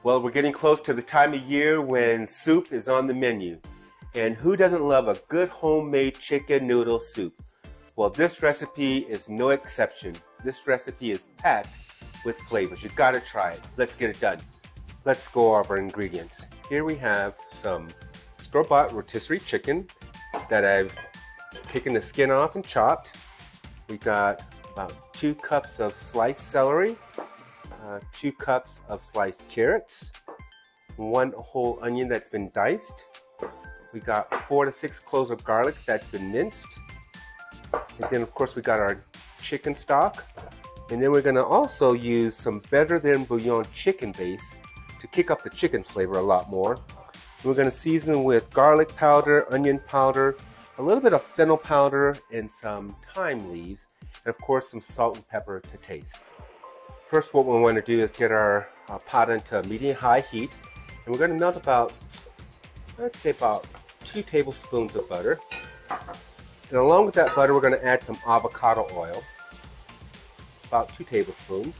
Well, we're getting close to the time of year when soup is on the menu. And who doesn't love a good homemade chicken noodle soup? Well, this recipe is no exception. This recipe is packed with flavors. You gotta try it. Let's get it done. Let's go over our ingredients. Here we have some store-bought rotisserie chicken that I've taken the skin off and chopped. We got about 2 cups of sliced celery, 2 cups of sliced carrots, 1 whole onion that's been diced. We got 4 to 6 cloves of garlic that's been minced. And then of course we got our chicken stock. And then we're gonna also use some better than bouillon chicken base to kick up the chicken flavor a lot more. And we're gonna season with garlic powder, onion powder, a little bit of fennel powder, and some thyme leaves, and of course some salt and pepper to taste. First, what we want to do is get our pot into medium-high heat, and we're going to melt about, I'd say about 2 tablespoons of butter. And along with that butter, we're going to add some avocado oil, about 2 tablespoons.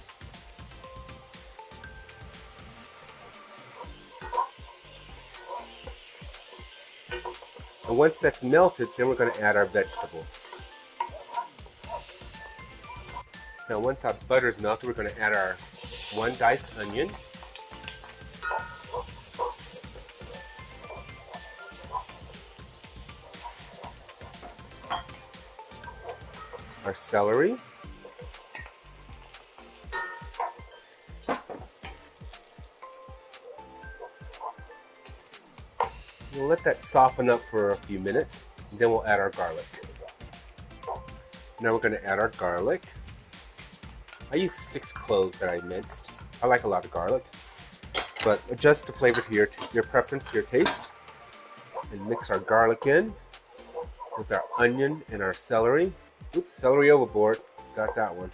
And once that's melted, then we're going to add our vegetables. Now once our butter is melted, we're going to add our 1 diced onion, our celery, we'll let that soften up for a few minutes, and then we'll add our garlic. Now we're going to add our garlic. I use 6 cloves that I minced. I like a lot of garlic, but adjust the flavor to your preference, your taste, and mix our garlic in with our onion and our celery. Oops, celery overboard. Got that one.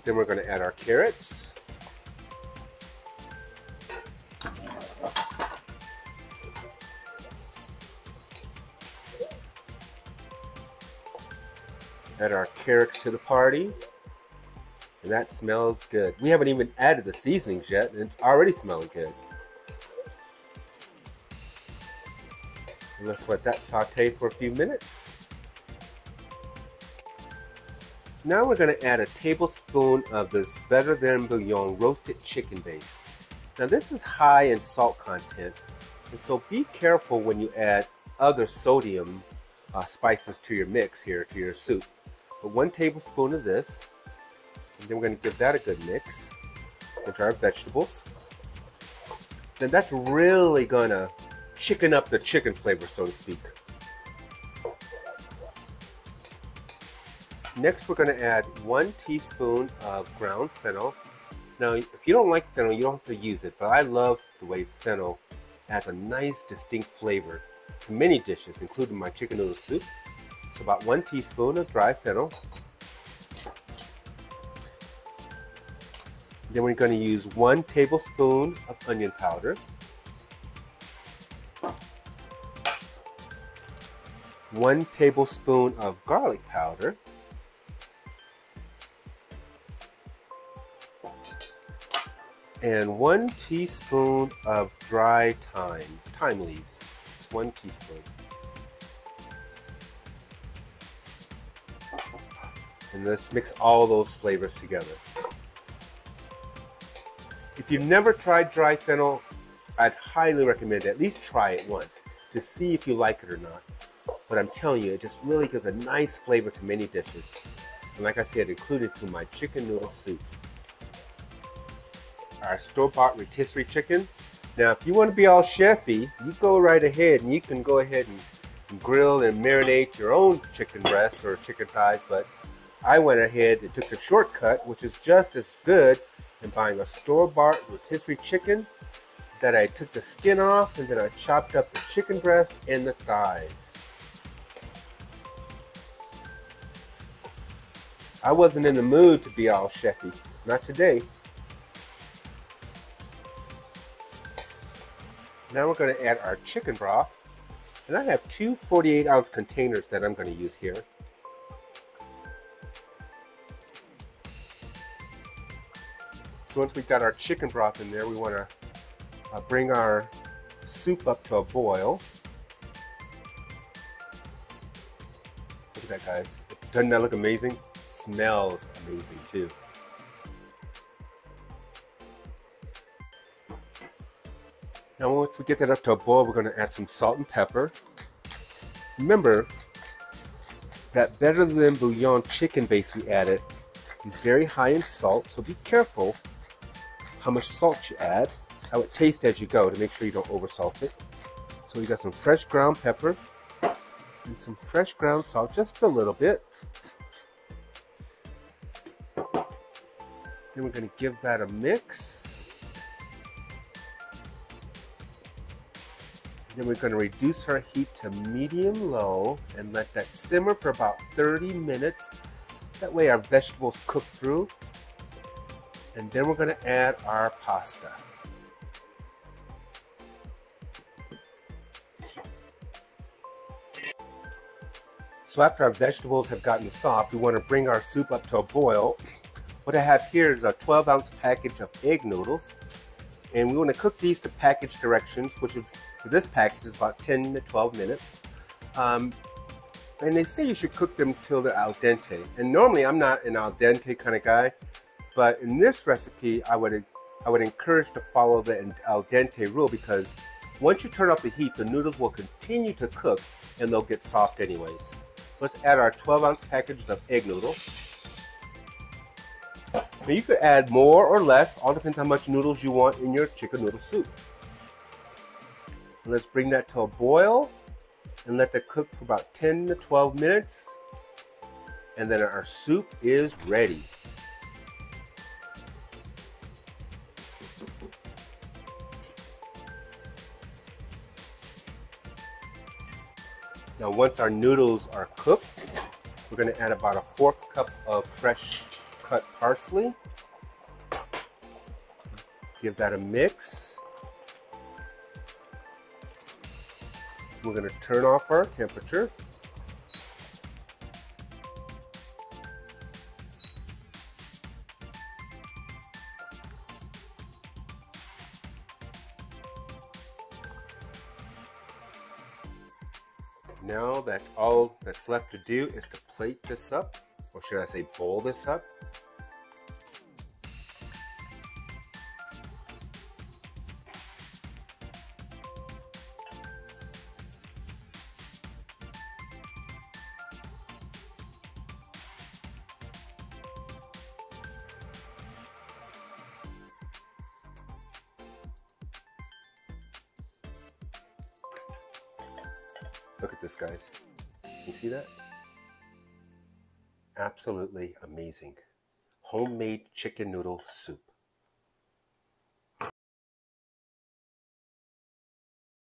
Then we're going to add our carrots. Add our carrots to the party, and that smells good. We haven't even added the seasonings yet, and it's already smelling good. And let's let that saute for a few minutes. Now we're going to add a tablespoon of this better than bouillon roasted chicken base. Now this is high in salt content, and so be careful when you add other sodium spices to your mix here, to your soup. But 1 tablespoon of this, and then we're going to give that a good mix into our vegetables. Then that's really going to chicken up the chicken flavor, so to speak. Next, we're going to add 1 teaspoon of ground fennel. Now, if you don't like fennel, you don't have to use it, but I love the way fennel adds a nice, distinct flavor to many dishes, including my chicken noodle soup. So about 1 teaspoon of dry fennel. Then we're going to use 1 tablespoon of onion powder. 1 tablespoon of garlic powder. And 1 teaspoon of dry thyme leaves. Just 1 teaspoon. And let's mix all those flavors together. If you've never tried dry fennel, I'd highly recommend at least try it once to see if you like it or not. But I'm telling you, it just really gives a nice flavor to many dishes. And like I said, included to my chicken noodle soup. Our store-bought rotisserie chicken. Now, if you want to be all chefy, you go right ahead and you can go ahead and grill and marinate your own chicken breast or chicken thighs, but I went ahead and took the shortcut, which is just as good, in buying a store-bought rotisserie chicken that I took the skin off, and then I chopped up the chicken breast and the thighs. I wasn't in the mood to be all chefy, not today. Now we're going to add our chicken broth, and I have 2 48-ounce containers that I'm going to use here. So once we've got our chicken broth in there, we want to bring our soup up to a boil. Look at that, guys. Doesn't that look amazing? Smells amazing too. Now once we get that up to a boil, we're going to add some salt and pepper. Remember that better than bouillon chicken base we added is very high in salt, so be careful how much salt you add. I would taste as you go to make sure you don't over salt it. So we got some fresh ground pepper and some fresh ground salt, just a little bit. Then we're going to give that a mix. And then we're going to reduce our heat to medium-low and let that simmer for about 30 minutes. That way our vegetables cook through. And then we're going to add our pasta. So after our vegetables have gotten soft, we want to bring our soup up to a boil. What I have here is a 12-ounce package of egg noodles. And we want to cook these to package directions, which is, for this package, is about 10 to 12 minutes. And they say you should cook them till they're al dente. And normally I'm not an al dente kind of guy, but in this recipe, I would encourage to follow the al dente rule, because once you turn off the heat, the noodles will continue to cook and they'll get soft anyways. So let's add our 12-ounce packages of egg noodles. Now you could add more or less, all depends how much noodles you want in your chicken noodle soup. And let's bring that to a boil and let that cook for about 10 to 12 minutes. And then our soup is ready. Now once our noodles are cooked, we're going to add about a 1/4 cup of fresh cut parsley. Give that a mix. We're going to turn off our temperature. Now that's all that's left to do is to plate this up, or should I say bowl this up. Look at this, guys. You see that? Absolutely amazing. Homemade chicken noodle soup.